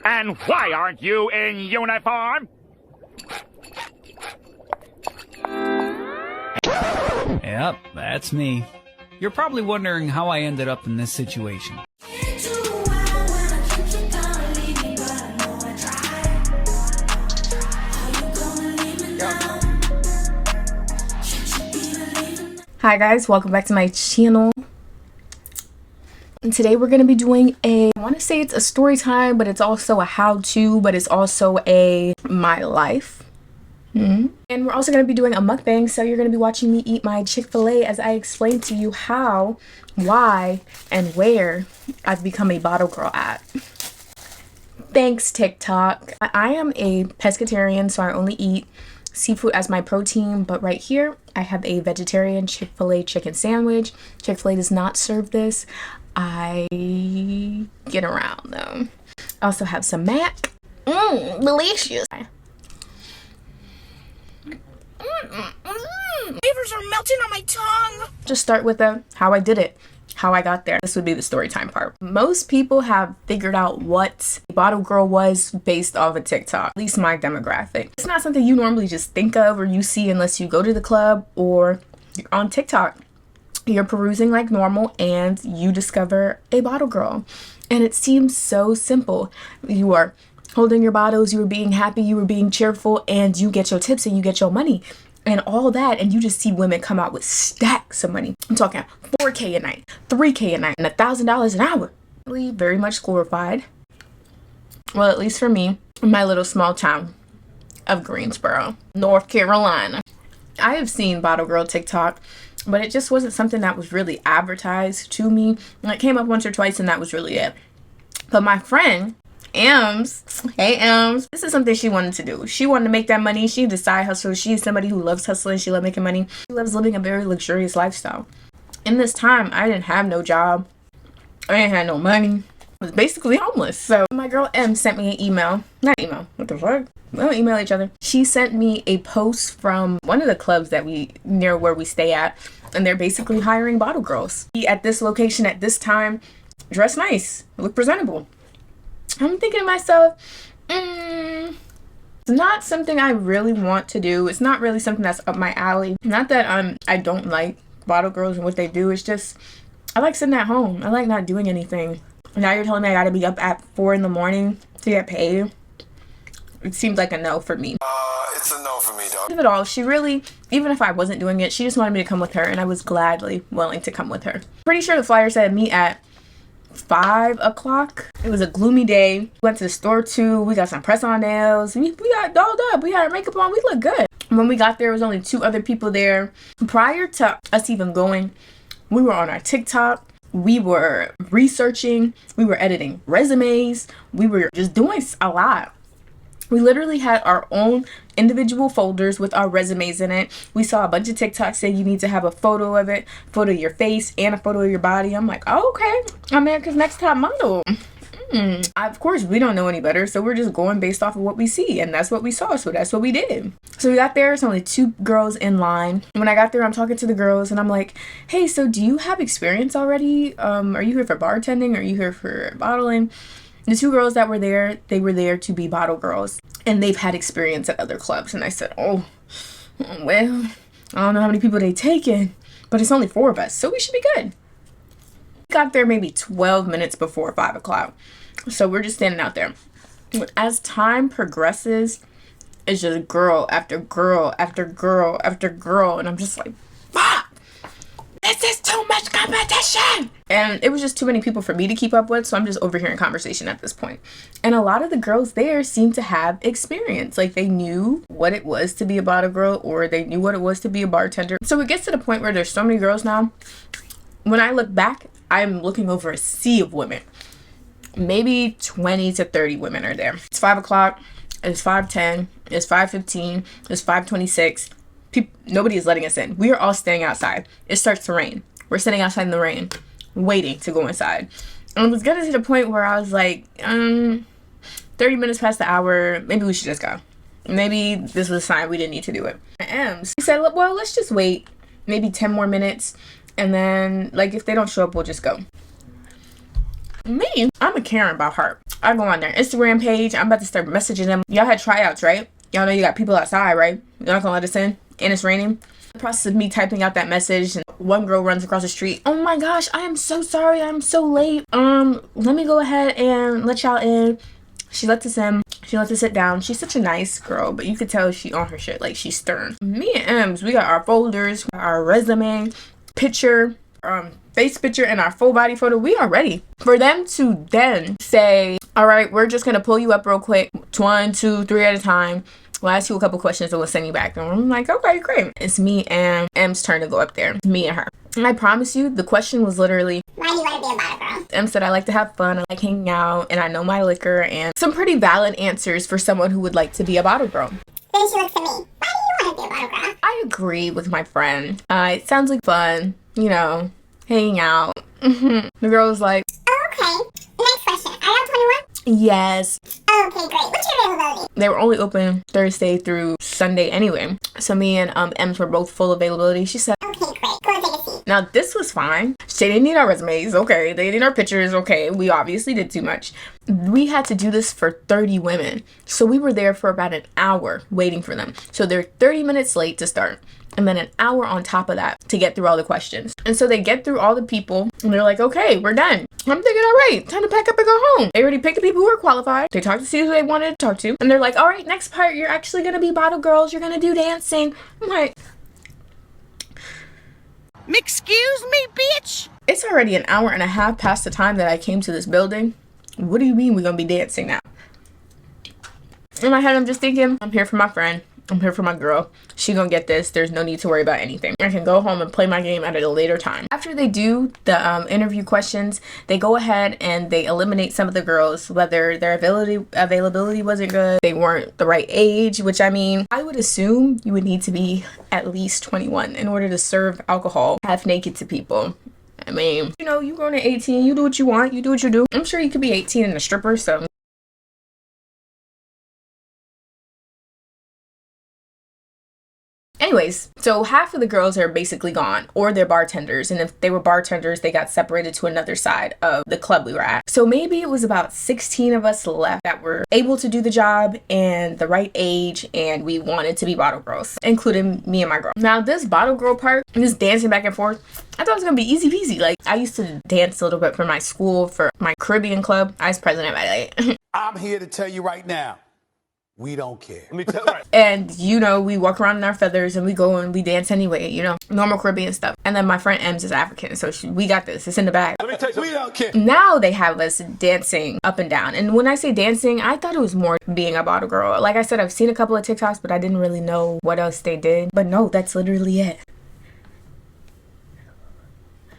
And why aren't you in uniform? Yep, that's me. You're probably wondering how I ended up in this situation. Hi guys, welcome back to my channel. And today we're going to be doing I want to say it's a story time, but it's also a how-to, but it's also a my life. And we're also going to be doing a mukbang, so you're going to be watching me eat my Chick-fil-A as I explain to you how, why, and where I've become a bottle girl at. Thanks, TikTok. I am a pescatarian, so I only eat seafood as my protein, but right here I have a vegetarian Chick-fil-A chicken sandwich. Chick-fil-A does not serve this. I get around though. I also have some mac. Delicious. Flavors are melting on my tongue. Just start with how I did it, how I got there. This would be the story time part. Most people have figured out what a bottle girl was based off of TikTok, at least my demographic. It's not something you normally just think of or you see unless you go to the club or you're on TikTok. You're perusing like normal and you discover a bottle girl. And it seems so simple. You are holding your bottles, you were being happy, you were being cheerful, and you get your tips and you get your money and all that, and you just see women come out with stacks of money. I'm talking $4K a night, $3K a night, and $1,000 an hour. Really very much glorified. Well, at least for me, in my little small town of Greensboro, North Carolina. I have seen bottle girl TikTok, but it just wasn't something that was really advertised to me. And it came up once or twice and that was really it. But my friend, Ems, hey Ems, this is something she wanted to do. She wanted to make that money. She's a side hustler. She's somebody who loves hustling. She loves making money. She loves living a very luxurious lifestyle. In this time, I didn't have no job. I didn't have no money. I was basically homeless. So my girl Em sent me an email. Not email. What the fuck? We don't email each other. She sent me a post from one of the clubs that near where we stay at, and they're basically hiring bottle girls. At this location at this time, dress nice, look presentable. I'm thinking to myself, it's not something I really want to do. It's not really something that's up my alley. Not that I don't like bottle girls and what they do. It's just I like sitting at home. I like not doing anything. Now you're telling me I gotta be up at 4 in the morning to get paid. It seems like a no for me. It's a no for me, dog. Of it all, she really, even if I wasn't doing it, she just wanted me to come with her, and I was gladly willing to come with her. Pretty sure the flyer said meet at 5 o'clock. It was a gloomy day. We went to the store too. We got some press-on nails. We got dolled up. We had our makeup on. We looked good. When we got there, there was only 2 other people there. Prior to us even going, we were on our TikTok. We were researching. We were editing resumes. We were just doing a lot. We literally had our own individual folders with our resumes in it. We saw a bunch of TikToks say you need to have a photo of it, photo of your face, and a photo of your body. I'm like, oh, okay, America's Next Top Model. Of course, we don't know any better, so we're just going based off of what we see, and that's what we saw, so that's what we did. So we got there, it's only 2 girls in line. And when I got there, I'm talking to the girls, and I'm like, hey, so do you have experience already? Are you here for bartending? Are you here for bottling? The 2 girls that were there, they were there to be bottle girls, and they've had experience at other clubs. And I said, oh, well, I don't know how many people they taken, but it's only 4 of us, so we should be good. We got there maybe 12 minutes before 5 o'clock, so we're just standing out there. As time progresses, it's just girl after girl after girl after girl, and I'm just like, fuck! This is too much competition! And it was just too many people for me to keep up with, so I'm just overhearing conversation at this point. And a lot of the girls there seemed to have experience. Like, they knew what it was to be a bottle girl, or they knew what it was to be a bartender. So it gets to the point where there's so many girls now. When I look back, I'm looking over a sea of women. Maybe 20 to 30 women are there. It's 5 o'clock, it's 5:10, it's 5:15, it's 5:26. Nobody is letting us in. We are all staying outside. It starts to rain. We're sitting outside in the rain, waiting to go inside. And it was getting to the point where I was like, 30 minutes past the hour, maybe we should just go. Maybe this was a sign we didn't need to do it. She said, well, let's just wait maybe 10 more minutes, and then, like, if they don't show up, we'll just go. Me, I'm a Karen about her. I go on their Instagram page. I'm about to start messaging them. Y'all had tryouts, right? Y'all know you got people outside, right? You're not gonna let us in, and it's raining. The process of me typing out that message, and one girl runs across the street. Oh my gosh, I am so sorry. I'm so late. Let me go ahead and let y'all in. She lets us in. She lets us sit down. She's such a nice girl, but you could tell she on her shit. Like, she's stern. Me and Ems, we got our folders, our resume, picture, face picture, and our full body photo. We are ready for them to then say, all right, we're just gonna pull you up real quick, 1, 2, 3 at a time. We'll ask you a couple questions and we'll send you back. And I'm like, okay, great. It's me and M's turn to go up there. Me and her. And I promise you, the question was literally, why do you want to be a bottle girl? M said, I like to have fun, I like hanging out, and I know my liquor, and some pretty valid answers for someone who would like to be a bottle girl. Then she looks at me, why do you want to be a bottle girl? I agree with my friend. It sounds like fun, you know, hanging out. The girl was like, Oh, okay. Next question. Are y'all 21? yes. Okay, great. What's your availability? They were only open Thursday through Sunday anyway. So me and M's were both full availability. She said, Okay, great. Go and take a seat. now this was fine. They didn't need our resumes, okay. They didn't need our pictures, okay. We obviously did too much. We had to do this for 30 women. So we were there for about an hour waiting for them. So they're 30 minutes late to start. And then an hour on top of that to get through all the questions. And so they get through all the people and they're like, okay, we're done. I'm thinking, all right, time to pack up and go home. They already picked the people who were qualified. They talked to see who they wanted to talk to. And they're like, all right, next part, you're actually going to be bottle girls. You're going to do dancing. I'm like, Excuse me, bitch? it's already an hour and a half past the time that I came to this building. What do you mean we're going to be dancing now? In my head, I'm just thinking, I'm here for my friend. I'm here for my girl. She gonna get this. There's no need to worry about anything. I can go home and play my game at a later time. After they do the interview questions, they go ahead and they eliminate some of the girls, whether their availability wasn't good, they weren't the right age, which I mean, I would assume you would need to be at least 21 in order to serve alcohol half naked to people. I mean, you know, you going to 18, you do what you want, you do what you do. I'm sure you could be 18 and a stripper, so. Anyways, so half of the girls are basically gone, or they're bartenders, and if they were bartenders, they got separated to another side of the club we were at. So maybe it was about 16 of us left that were able to do the job and the right age, and we wanted to be bottle girls, including me and my girl. Now this bottle girl part, this dancing back and forth, I thought it was gonna be easy peasy. Like, I used to dance a little bit for my school, for my Caribbean club. I was president by that. I'm here to tell you right now, we don't care. And, you know, we walk around in our feathers and we go and we dance anyway, you know, normal Caribbean stuff. And then my friend Ems is African, so we got this. It's in the bag. Let me tell you, we don't care. Now they have us dancing up and down. And when I say dancing, I thought it was more being a bottle girl. Like I said, I've seen a couple of TikToks, but I didn't really know what else they did. But no, that's literally it.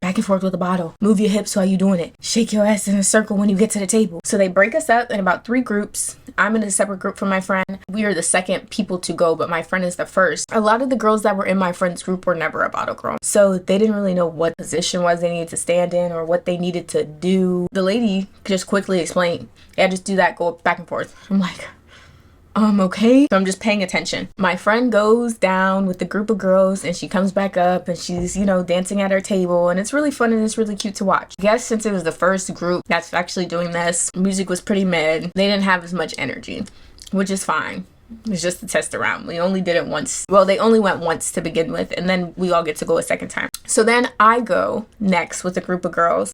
Back and forth with a bottle. Move your hips while you're doing it. Shake your ass in a circle when you get to the table. So they break us up in about 3 groups. I'm in a separate group from my friend. We are the second people to go, but my friend is the first. A lot of the girls that were in my friend's group were never a bottle girl. So they didn't really know what position was they needed to stand in or what they needed to do. The lady just quickly explained, yeah, just do that, go back and forth. I'm like, okay. So I'm just paying attention. My friend goes down with the group of girls and she comes back up and she's, you know, dancing at her table, and it's really fun and it's really cute to watch. I guess since it was the first group that's actually doing this, music was pretty mid. They didn't have as much energy, which is fine. It's just to test around. We only did it once. Well, they only went once to begin with, and then we all get to go a second time. So then I go next with a group of girls.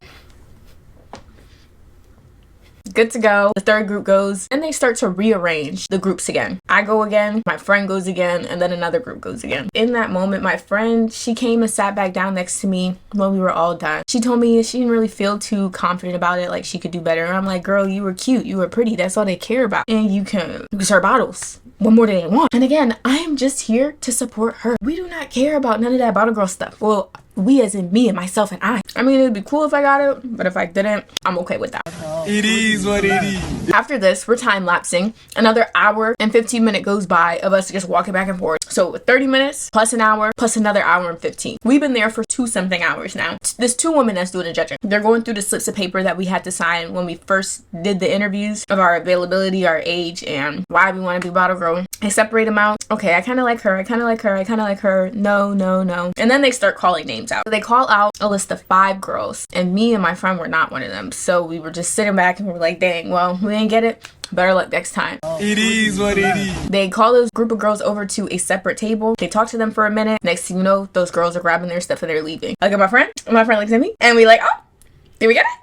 Good to go. The third group goes, and they start to rearrange the groups again. I go again, my friend goes again, and then another group goes again. In that moment, my friend, she came and sat back down next to me when we were all done. She told me she didn't really feel too confident about it, like she could do better. And I'm like, girl, you were cute, you were pretty, that's all they care about. And you can serve bottles. What more do they want? And again, I am just here to support her. We do not care about none of that bottle girl stuff. Well, we as in me and myself and I. I mean, it'd be cool if I got it, but if I didn't, I'm okay with that. It is what it is. After this, we're time lapsing. Another hour and 15 minutes goes by of us just walking back and forth. So 30 minutes plus an hour plus another hour and 15. We've been there for 2-something hours now. There's 2 women that's doing the judging. They're going through the slips of paper that we had to sign when we first did the interviews of our availability, our age, and why we want to be bottle girl. They separate them out. Okay, I kind of like her. I kind of like her. I kind of like her. No, no, no. And then they start calling names out. They call out a list of 5 girls, and me and my friend were not one of them. So we were just sitting back and we were like, dang, well, we didn't get it. Better luck next time. It is what it is. They call those group of girls over to a separate table. They talk to them for a minute. Next thing you know, those girls are grabbing their stuff and they're leaving. I look at my friend. My friend looks at me. And we like, oh, did we get it?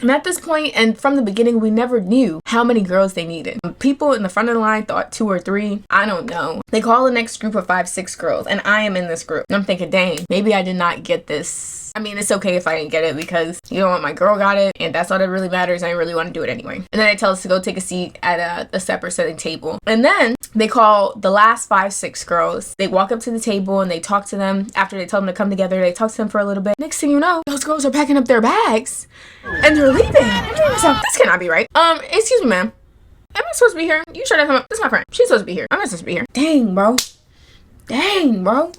And at this point, and from the beginning, we never knew how many girls they needed. People in the front of the line thought 2 or 3. I don't know. They call the next group of 5, 6 girls, and I am in this group. And I'm thinking, dang, maybe I did not get this. I mean, it's okay if I didn't get it because you know what, my girl got it, and that's all that really matters. I really want to do it anyway. And then they tell us to go take a seat at a separate setting table. And then they call the last 5, 6 girls. They walk up to the table and they talk to them. After they tell them to come together, they talk to them for a little bit. Next thing you know, those girls are packing up their bags and they're leaving. I'm doing myself, this cannot be right. Excuse me, ma'am. Am I supposed to be here? You sure that's this is my friend? She's supposed to be here. I'm not supposed to be here. Dang, bro. Dang, bro.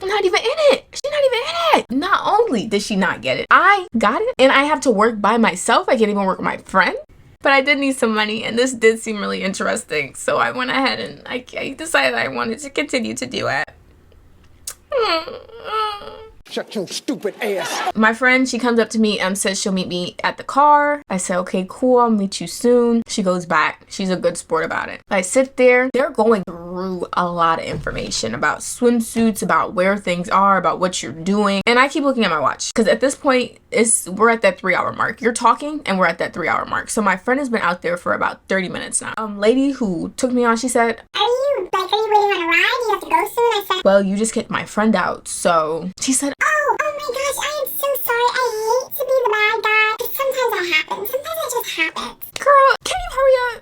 I'm not even in it. She's not even in it. Not only did she not get it, I got it, and I have to work by myself. I can't even work with my friend. But I did need some money, and this did seem really interesting. So I went ahead and I decided I wanted to continue to do it. Shut your stupid ass. My friend, she comes up to me and says she'll meet me at the car. I said, okay, cool, I'll meet you soon. She goes back. She's a good sport about it. I sit there. They're going through a lot of information about swimsuits, about where things are, about what you're doing. And I keep looking at my watch because at this point, we're at that 3-hour mark. You're talking and we're at that 3-hour mark. So my friend has been out there for about 30 minutes now. Lady who took me on, she said, Are you waiting on a ride? You have to go soon? I said, well, you just kicked my friend out. So she said, oh my gosh, I am so sorry. I hate to be the bad guy. But sometimes that happens. Sometimes it just happens. girl, can you hurry up?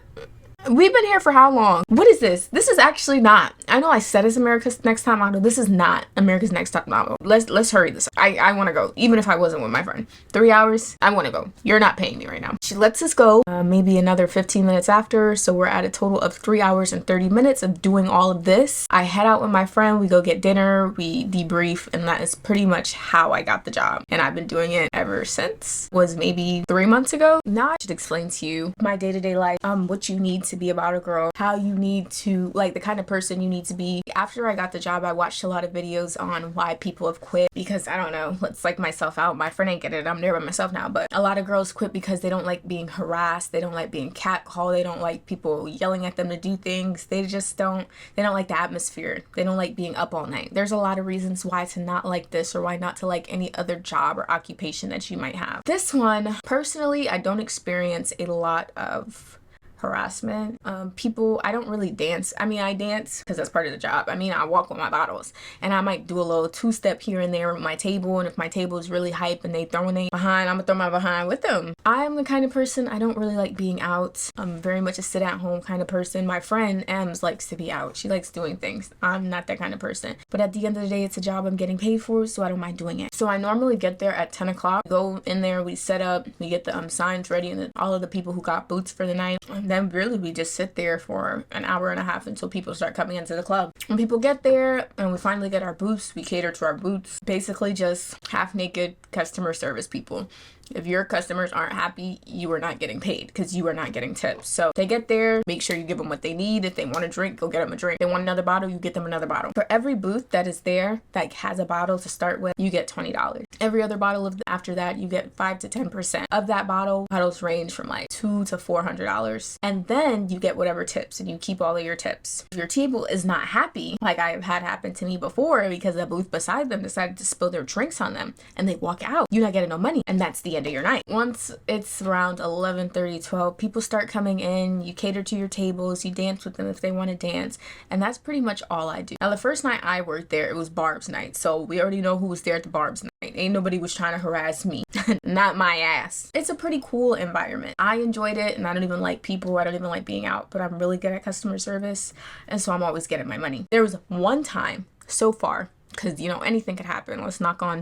We've been here for how long? What is this? This is actually not. I know I said it's America's Next Top Model. This is not America's Next Top Model. Let's hurry this up. I want to go. Even if I wasn't with my friend. 3 hours, I want to go. You're not paying me right now. She lets us go maybe another 15 minutes after. So we're at a total of 3 hours and 30 minutes of doing all of this. I head out with my friend. We go get dinner. We debrief. And that is pretty much how I got the job. And I've been doing it ever since. Was maybe 3 months ago. Now I should explain to you my day-to-day life. What you need to be about a girl, how you need to, like, the kind of person you need to be. After I got the job, I watched a lot of videos on why people have quit because I don't know, let's like myself out. My friend ain't get it. I'm there by myself now, but a lot of girls quit because they don't like being harassed. They don't like being catcalled. They don't like people yelling at them to do things. They don't like the atmosphere. They don't like being up all night. There's a lot of reasons why to not like this or why not to like any other job or occupation that you might have. This one, personally, I don't experience a lot of harassment. People, I don't really dance. I mean, I dance because that's part of the job. I mean, I walk with my bottles and I might do a little 2-step here and there with my table. And if my table is really hype and they throwing it behind, I'm gonna throw my behind with them. I'm the kind of person, I don't really like being out. I'm very much a sit at home kind of person. My friend Ems likes to be out. She likes doing things. I'm not that kind of person. But at the end of the day, it's a job I'm getting paid for, so I don't mind doing it. So I normally get there at 10 o'clock. Go in there, we set up, we get the signs ready and all of the people who got boots for the night. And then really we just sit there for an hour and a half until people start coming into the club. When people get there and we finally get our boots, we cater to our boots. Basically just half naked customer service people. If your customers aren't happy, you are not getting paid because you are not getting tips. So they get there, make sure you give them what they need. If they want a drink, go get them a drink. If they want another bottle, you get them another bottle. For every booth that is there that has a bottle to start with, you get $20. Every other bottle after that, you get 5 to 10% of that bottle. Bottles range from like $200 to $400. And then you get whatever tips and you keep all of your tips. If your table is not happy, like I have had happen to me before because the booth beside them decided to spill their drinks on them and they walk out, you're not getting no money. And that's the end of your night. Once it's around 11:30, 12, people start coming in, you cater to your tables, you dance with them if they want to dance, and that's pretty much all I do. Now the first night I worked there, it was Barb's night, so we already know who was there at the Barb's night. Ain't nobody was trying to harass me. Not my ass. It's a pretty cool environment. I enjoyed it, and I don't even like people, I don't even like being out, but I'm really good at customer service, and so I'm always getting my money. There was one time so far, because you know anything could happen, let's knock on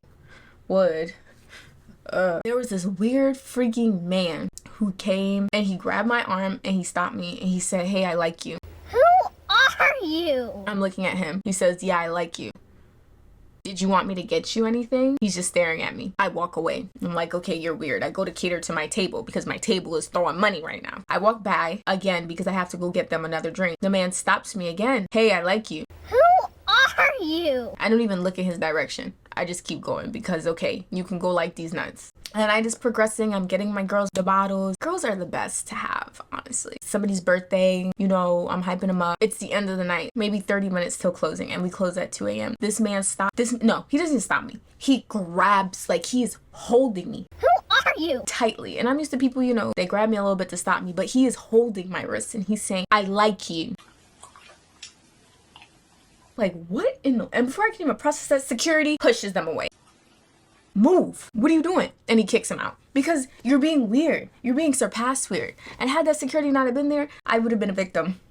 wood. There was this weird freaking man who came and he grabbed my arm and he stopped me and he said, "Hey, I like you." Who are are you? I'm looking at him. He says, yeah, I like you. Did you want me to get you anything? He's just staring at me. I walk away. I'm like, okay, you're weird. I go to cater to my table because my table is throwing money right now. I walk by again because I have to go get them another drink. The man stops me again. Hey, I like you. Who are you? I don't even look in his direction. I just keep going because, okay, you can go like these nuts. And I just progressing. I'm getting my girls the bottles. Girls are the best to have, honestly. Somebody's birthday, you know, I'm hyping them up. It's the end of the night, maybe 30 minutes till closing, and we close at 2 a.m. This man stopped. No, he doesn't stop me. He grabs, like he is holding me. Who are you? Tightly. And I'm used to people, you know, they grab me a little bit to stop me, but he is holding my wrist and he's saying, I like you. Like, what in the... And before I can even process that, security pushes them away. Move. What are you doing? And he kicks him out. Because you're being weird. You're being surpassed weird. And had that security not have been there, I would have been a victim.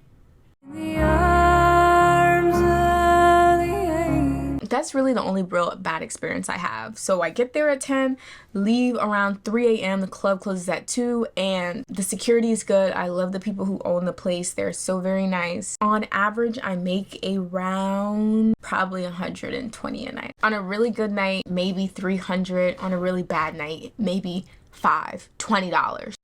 That's really the only real bad experience I have. So I get there at 10, leave around 3 a.m. The club closes at 2, and the security is good. I love the people who own the place. They're so very nice. On average, I make around probably 120 a night. On a really good night, maybe 300. On a really bad night, maybe $20.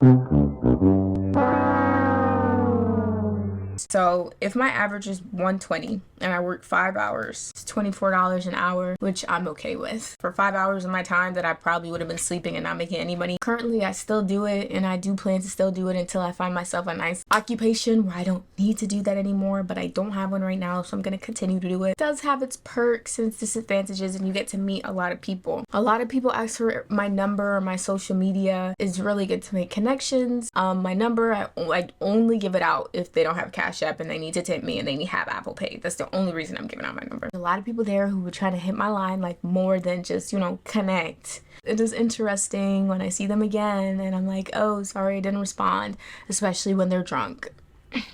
So if my average is 120 and I work 5 hours, it's $24 an hour, which I'm okay with. For 5 hours of my time that I probably would have been sleeping and not making any money. Currently, I still do it, and I do plan to still do it until I find myself a nice occupation where I don't need to do that anymore, but I don't have one right now, so I'm going to continue to do it. It does have its perks and its disadvantages, and you get to meet a lot of people. A lot of people ask for my number or my social media. It's really good to make connections. My number, I only give it out if they don't have Cash App and they need to tip me and they need to have Apple Pay. That's the only reason I'm giving out my number. A lot of people there who were trying to hit my line, like more than just, you know, connect. It is interesting when I see them again and I'm like, oh, sorry, I didn't respond, especially when they're drunk.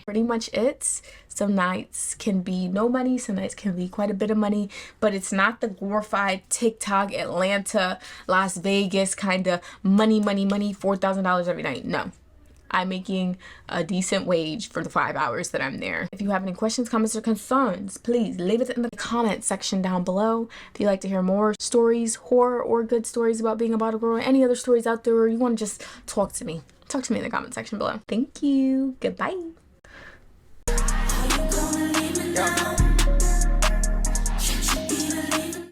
Pretty much it. Some nights can be no money, some nights can be quite a bit of money, but it's not the glorified TikTok, Atlanta, Las Vegas kind of money, $4,000 every night. No. I'm making a decent wage for the 5 hours that I'm there. If you have any questions, comments, or concerns, please leave it in the comment section down below. If you'd like to hear more stories, horror or good stories about being a bottle girl, or any other stories out there, or you want to just talk to me in the comment section below. Thank you. Goodbye.